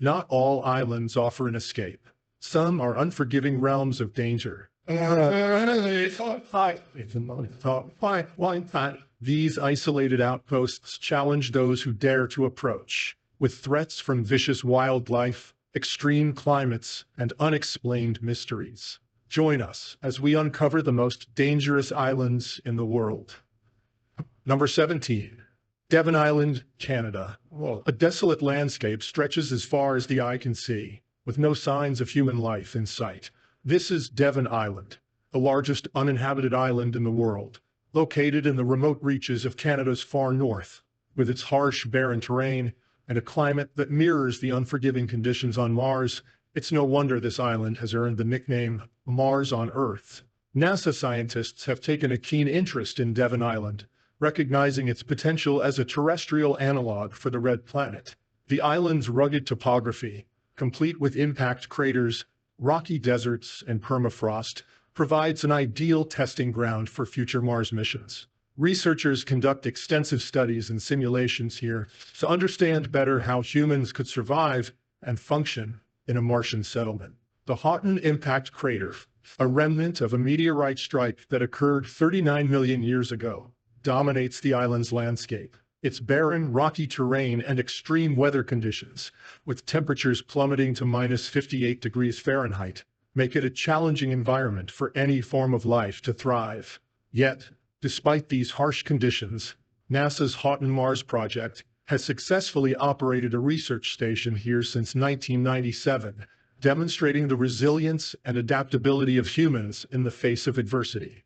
Not all islands offer an escape. Some are unforgiving realms of danger. These isolated outposts challenge those who dare to approach, with threats from vicious wildlife, extreme climates, and unexplained mysteries. Join us as we uncover the most dangerous islands in the world. Number 17. Devon Island, Canada. A desolate landscape stretches as far as the eye can see, with no signs of human life in sight. This is Devon Island, the largest uninhabited island in the world, located in the remote reaches of Canada's far north. With its harsh, barren terrain and a climate that mirrors the unforgiving conditions on Mars, it's no wonder this island has earned the nickname Mars on Earth. NASA scientists have taken a keen interest in Devon Island, recognizing its potential as a terrestrial analog for the red planet. The island's rugged topography, complete with impact craters, rocky deserts, and permafrost, provides an ideal testing ground for future Mars missions. Researchers conduct extensive studies and simulations here to understand better how humans could survive and function in a Martian settlement. The Houghton Impact Crater, a remnant of a meteorite strike that occurred 39 million years ago, dominates the island's landscape. Its barren, rocky terrain and extreme weather conditions, with temperatures plummeting to minus 58 degrees Fahrenheit, make it a challenging environment for any form of life to thrive. Yet, despite these harsh conditions, NASA's Houghton Mars project has successfully operated a research station here since 1997, demonstrating the resilience and adaptability of humans in the face of adversity.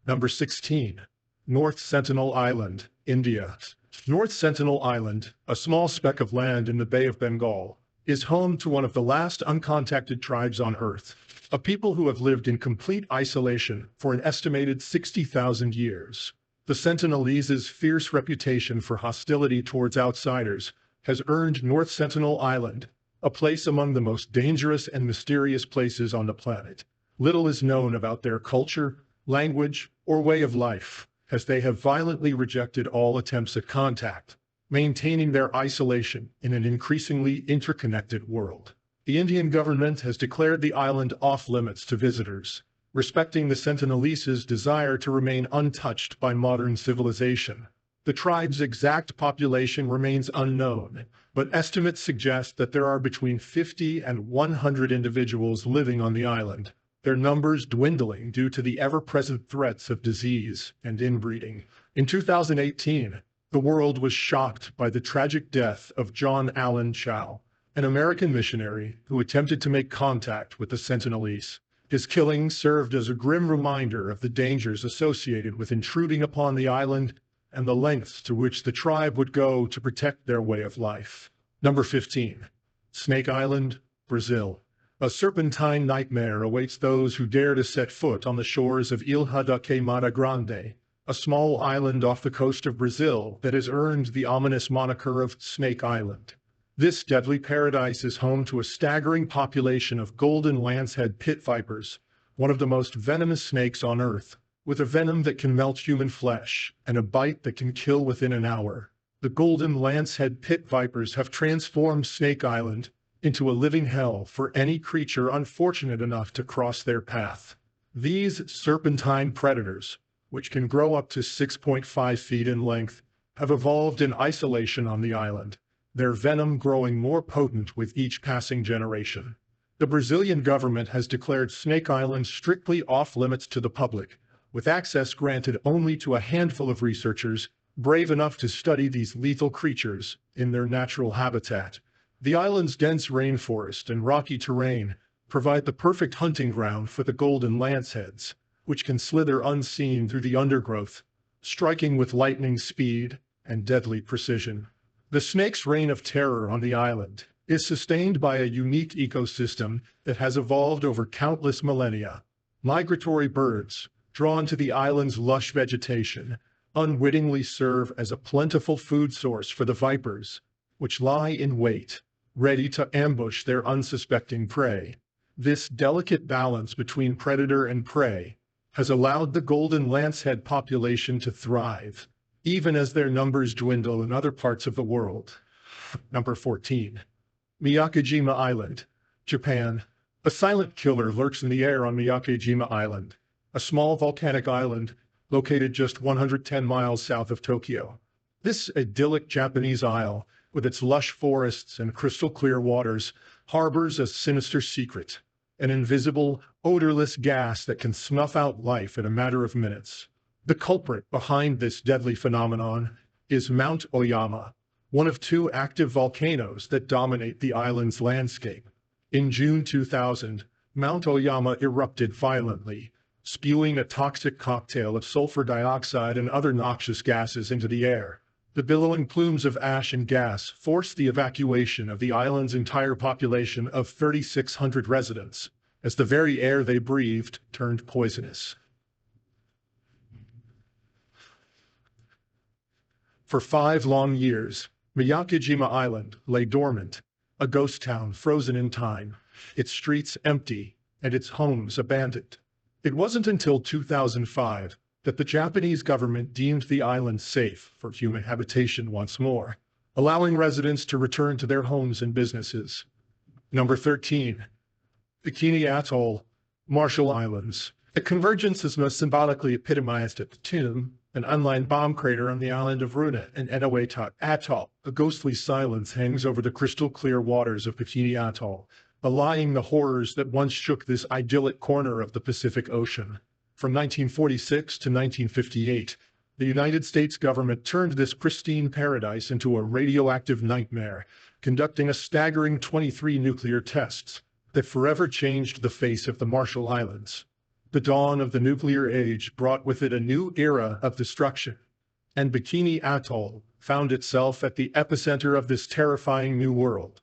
Number 16. North Sentinel Island, India. North Sentinel Island, a small speck of land in the Bay of Bengal, is home to one of the last uncontacted tribes on Earth, a people who have lived in complete isolation for an estimated 60,000 years. The Sentinelese's fierce reputation for hostility towards outsiders has earned North Sentinel Island a place among the most dangerous and mysterious places on the planet. Little is known about their culture, language, or way of life, as they have violently rejected all attempts at contact, maintaining their isolation in an increasingly interconnected world. The Indian government has declared the island off-limits to visitors, respecting the Sentinelese's desire to remain untouched by modern civilization. The tribe's exact population remains unknown, but estimates suggest that there are between 50 and 100 individuals living on the island, their numbers dwindling due to the ever-present threats of disease and inbreeding. In 2018, the world was shocked by the tragic death of John Allen Chow, an American missionary who attempted to make contact with the Sentinelese. His killing served as a grim reminder of the dangers associated with intruding upon the island and the lengths to which the tribe would go to protect their way of life. Number 15. Snake Island, Brazil. A serpentine nightmare awaits those who dare to set foot on the shores of Ilha da Queimada Grande, a small island off the coast of Brazil that has earned the ominous moniker of Snake Island. This deadly paradise is home to a staggering population of golden lancehead pit vipers, one of the most venomous snakes on Earth, with a venom that can melt human flesh and a bite that can kill within an hour. The golden lancehead pit vipers have transformed Snake Island into a living hell for any creature unfortunate enough to cross their path. These serpentine predators, which can grow up to 6.5 feet in length, have evolved in isolation on the island, their venom growing more potent with each passing generation. The Brazilian government has declared Snake Island strictly off-limits to the public, with access granted only to a handful of researchers brave enough to study these lethal creatures in their natural habitat. The island's dense rainforest and rocky terrain provide the perfect hunting ground for the golden lanceheads, which can slither unseen through the undergrowth, striking with lightning speed and deadly precision. The snake's reign of terror on the island is sustained by a unique ecosystem that has evolved over countless millennia. Migratory birds, drawn to the island's lush vegetation, unwittingly serve as a plentiful food source for the vipers, which lie in wait, ready to ambush their unsuspecting prey. This delicate balance between predator and prey has allowed the golden lancehead population to thrive, even as their numbers dwindle in other parts of the world. Number 14. Miyakejima Island, Japan. A silent killer lurks in the air on Miyakejima Island, a small volcanic island located just 110 miles south of Tokyo. This idyllic Japanese isle, with its lush forests and crystal-clear waters, harbors a sinister secret, an invisible, odorless gas that can snuff out life in a matter of minutes. The culprit behind this deadly phenomenon is Mount Oyama, one of two active volcanoes that dominate the island's landscape. In June 2000, Mount Oyama erupted violently, spewing a toxic cocktail of sulfur dioxide and other noxious gases into the air. The billowing plumes of ash and gas forced the evacuation of the island's entire population of 3,600 residents, as the very air they breathed turned poisonous. For 5 long years, Miyakejima Island lay dormant, a ghost town frozen in time, its streets empty and its homes abandoned. It wasn't until 2005 that the Japanese government deemed the island safe for human habitation once more, allowing residents to return to their homes and businesses. Number 13. Bikini Atoll, Marshall Islands. The convergence is most symbolically epitomized at the tomb, an unlined bomb crater on the island of Runa in Eniwetok Atoll. A ghostly silence hangs over the crystal-clear waters of Bikini Atoll, belying the horrors that once shook this idyllic corner of the Pacific Ocean. From 1946 to 1958, the United States government turned this pristine paradise into a radioactive nightmare, conducting a staggering 23 nuclear tests that forever changed the face of the Marshall Islands. The dawn of the nuclear age brought with it a new era of destruction, and Bikini Atoll found itself at the epicenter of this terrifying new world.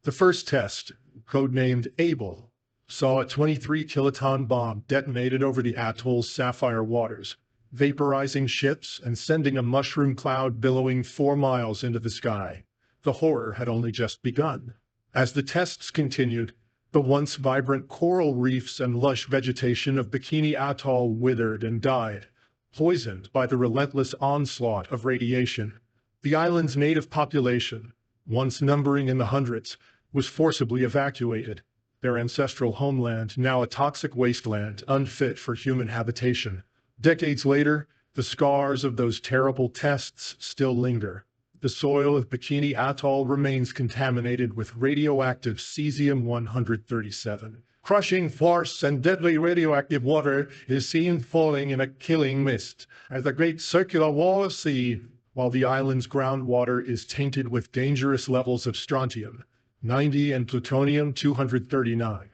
The first test, codenamed Able, saw a 23-kiloton bomb detonated over the atoll's sapphire waters, vaporizing ships and sending a mushroom cloud billowing 4 miles into the sky. The horror had only just begun. As the tests continued, the once vibrant coral reefs and lush vegetation of Bikini Atoll withered and died, poisoned by the relentless onslaught of radiation. The island's native population, once numbering in the hundreds, was forcibly evacuated, their ancestral homeland now a toxic wasteland unfit for human habitation. Decades later, the scars of those terrible tests still linger. The soil of Bikini Atoll remains contaminated with radioactive cesium-137. Crushing force and deadly radioactive water is seen falling in a killing mist as the great circular wall of sea, while the island's groundwater is tainted with dangerous levels of strontium-90 and plutonium-239.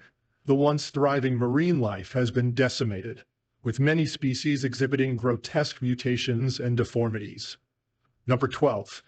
The once thriving marine life has been decimated, with many species exhibiting grotesque mutations and deformities. Number 12.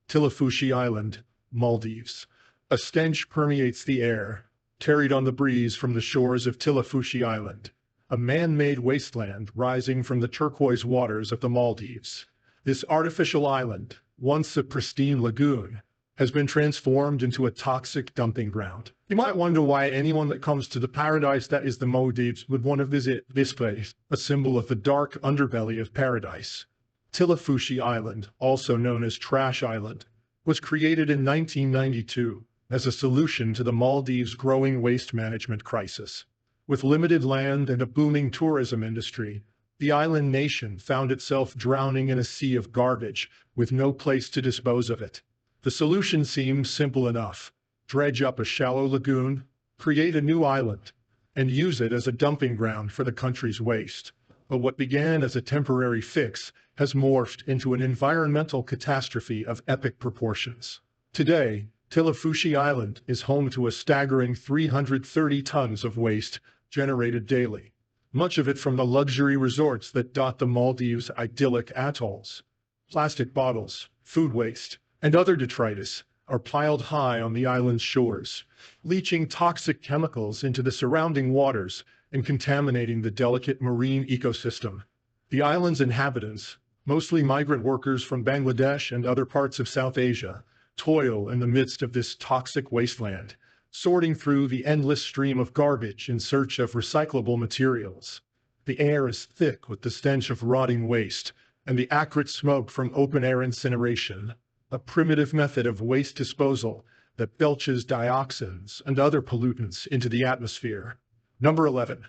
Tilafushi Island, Maldives. A stench permeates the air, carried on the breeze from the shores of Tilafushi Island, a man-made wasteland rising from the turquoise waters of the Maldives. This artificial island, once a pristine lagoon, has been transformed into a toxic dumping ground. You might wonder why anyone that comes to the paradise that is the Maldives would want to visit this place, a symbol of the dark underbelly of paradise. Tilafushi Island, also known as Trash Island, was created in 1992 as a solution to the Maldives' growing waste management crisis. With limited land and a booming tourism industry, the island nation found itself drowning in a sea of garbage with no place to dispose of it. The solution seems simple enough: dredge up a shallow lagoon, create a new island, and use it as a dumping ground for the country's waste. But what began as a temporary fix has morphed into an environmental catastrophe of epic proportions. Today, Tilafushi Island is home to a staggering 330 tons of waste generated daily, much of it from the luxury resorts that dot the Maldives' idyllic atolls. Plastic bottles, food waste, and other detritus are piled high on the island's shores, leaching toxic chemicals into the surrounding waters and contaminating the delicate marine ecosystem. The island's inhabitants, mostly migrant workers from Bangladesh and other parts of South Asia, toil in the midst of this toxic wasteland, sorting through the endless stream of garbage in search of recyclable materials. The air is thick with the stench of rotting waste and the acrid smoke from open-air incineration. a primitive method of waste disposal that belches dioxins and other pollutants into the atmosphere. Number 11.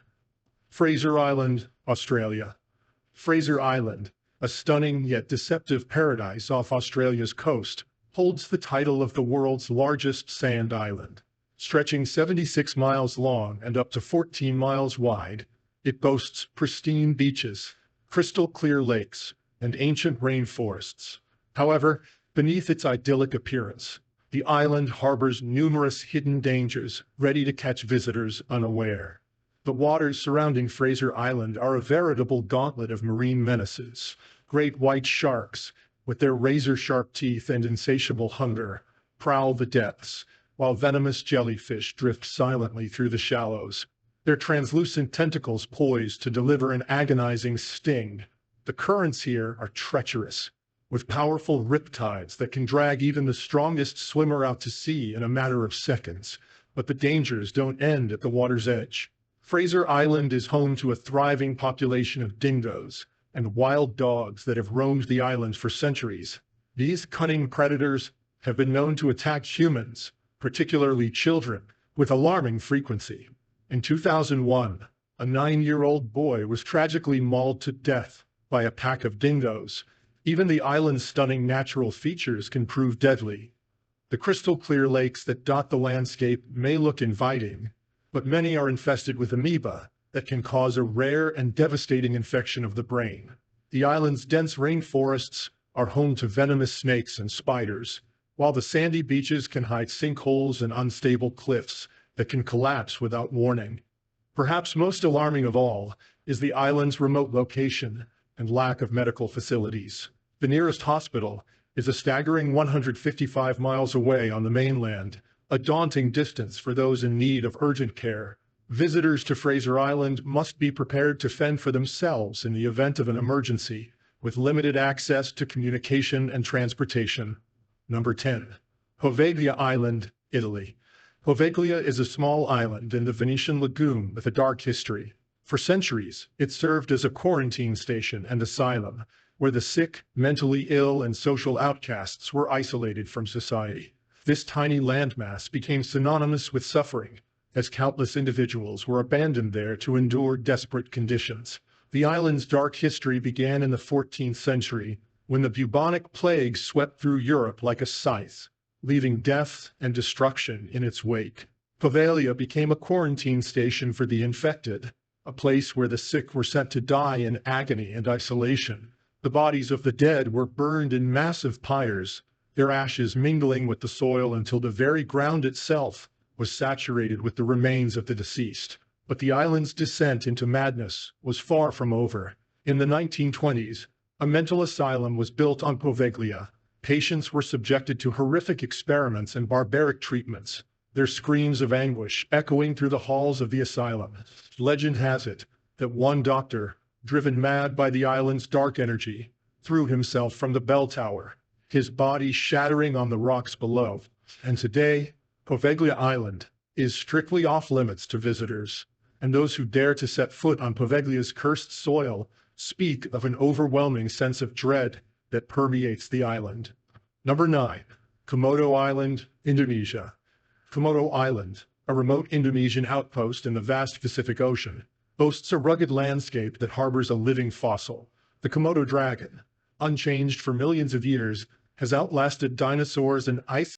Fraser Island, Australia. Fraser Island, a stunning yet deceptive paradise off Australia's coast, holds the title of the world's largest sand island. Stretching 76 miles long and up to 14 miles wide, it boasts pristine beaches, crystal clear lakes, and ancient rainforests. However, beneath its idyllic appearance, the island harbors numerous hidden dangers ready to catch visitors unaware. The waters surrounding Fraser Island are a veritable gauntlet of marine menaces. Great white sharks, with their razor-sharp teeth and insatiable hunger, prowl the depths, while venomous jellyfish drift silently through the shallows, their translucent tentacles poised to deliver an agonizing sting. The currents here are treacherous, with powerful riptides that can drag even the strongest swimmer out to sea in a matter of seconds. But the dangers don't end at the water's edge. Fraser Island is home to a thriving population of dingoes and wild dogs that have roamed the island for centuries. These cunning predators have been known to attack humans, particularly children, with alarming frequency. In 2001, a 9-year-old boy was tragically mauled to death by a pack of dingoes. Even the island's stunning natural features can prove deadly. The crystal clear lakes that dot the landscape may look inviting, but many are infested with amoeba that can cause a rare and devastating infection of the brain. The island's dense rainforests are home to venomous snakes and spiders, while the sandy beaches can hide sinkholes and unstable cliffs that can collapse without warning. Perhaps most alarming of all is the island's remote location and lack of medical facilities. The nearest hospital is a staggering 155 miles away on the mainland, a daunting distance for those in need of urgent care. Visitors to Fraser Island must be prepared to fend for themselves in the event of an emergency, with limited access to communication and transportation. Number 10. Poveglia Island, Italy. Poveglia is a small island in the Venetian lagoon with a dark history. For centuries, it served as a quarantine station and asylum, where the sick, mentally ill, and social outcasts were isolated from society. This tiny landmass became synonymous with suffering, as countless individuals were abandoned there to endure desperate conditions. The island's dark history began in the 14th century, when the bubonic plague swept through Europe like a scythe, leaving death and destruction in its wake. Poveglia became a quarantine station for the infected, a place where the sick were sent to die in agony and isolation. The bodies of the dead were burned in massive pyres, their ashes mingling with the soil until the very ground itself was saturated with the remains of the deceased. But the island's descent into madness was far from over. In the 1920s, a mental asylum was built on Poveglia. Patients were subjected to horrific experiments and barbaric treatments, their screams of anguish echoing through the halls of the asylum. Legend has it that one doctor, driven mad by the island's dark energy, threw himself from the bell tower, his body shattering on the rocks below. And today, Poveglia Island is strictly off-limits to visitors, and those who dare to set foot on Poveglia's cursed soil speak of an overwhelming sense of dread that permeates the island. Number 9. Komodo Island, Indonesia. Komodo Island, a remote Indonesian outpost in the vast Pacific Ocean, boasts a rugged landscape that harbors a living fossil. The Komodo dragon, unchanged for millions of years, has outlasted dinosaurs and ice